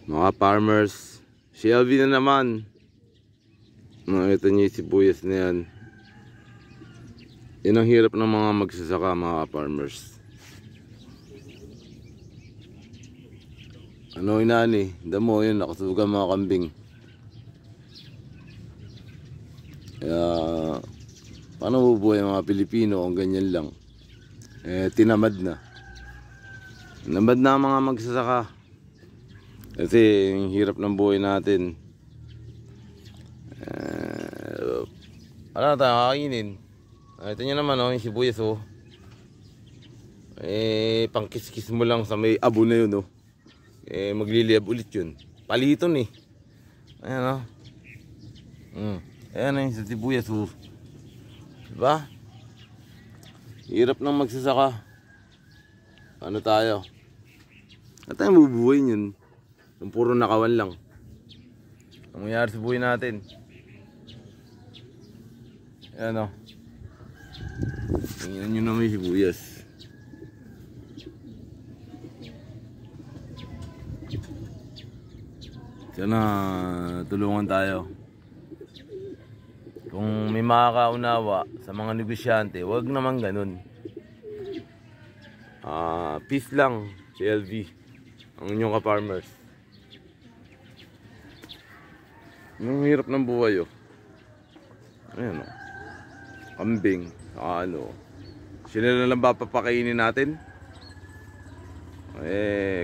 Mga farmers, si LV na naman. Nakita niyo yung sibuyas na yan. Yan ang hirap ng mga magsasaka, mga farmers. Ano inani? Damo yun, nakasugan mga kambing. Kaya paano bubuhay mga Pilipino kung ganyan lang? Tinamad na. Tinamad na ang mga magsasaka. Kasi yung hirap ng buhay natin. Ano na tayo kakainin? Ito nyo naman yung sibuyas pangkiskis mo lang sa may abo na yun magliliab ulit yun. Paliton Ayan Ayan yung sibuyas Diba? Hirap ng magsasaka. Ano tayo? At tayo mabubuhay yun. Yung puro nakawan lang. Ang mangyari sa buhay natin. Ayan tingnan nyo naman yung sibuyas. Sana tulungan tayo. Kung may makakaunawa sa mga negosyante, wag naman ganun. Peace lang, si LV, ang inyong ka-farmers. Yung hirap ng buhay Ayan kambing, sila na lang ba papakainin natin?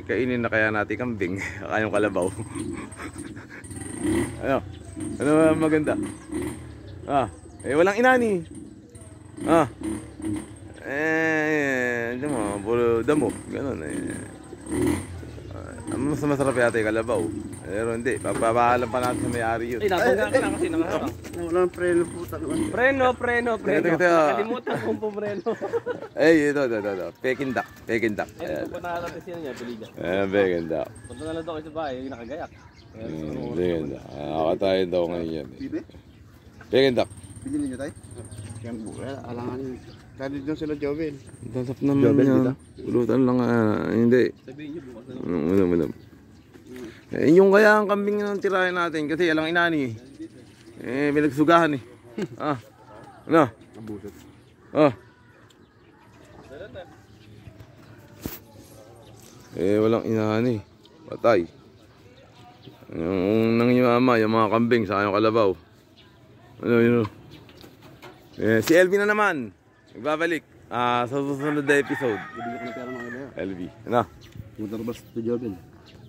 Kainin na kaya natin kambing, kayong kalabaw. Ano maganda? Walang inani. Damo, ganun mas masarap yata yung kalabaw. Pero hindi, papapahalan pa natin sa may-ari yun. Natangga ka na kasi nakasarap. Walang preno po talaga. Preno. Nakalimutan kong pumreno. Ito. Peking duck. Ay, ito pa nakalatin siya niya, piligan. Peking duck. Punta na lang daw kayo sa bahay, nakagayak. Peking duck. Nakakatayin daw ngayon yan. Peking duck. Bigyan niyo tayo? Yan po, alangan. Kali doon sila Jovel. Tatap naman niya. Pulutan lang hindi. Sabihin niyo bukas na lang. Madam. Yung kaya ang kambing ng tirahin natin kasi alang inani may nagsugahan Ano? Abusot. Walang inani. Patay. Yung nangyayama, yung mga kambing sa kanyang kalabaw. Si LV na naman. Nagbabalik sa susunod na episode. Bibigyan ko na pera mga iba. LV. Ano? Punta ko ba sa Jovel?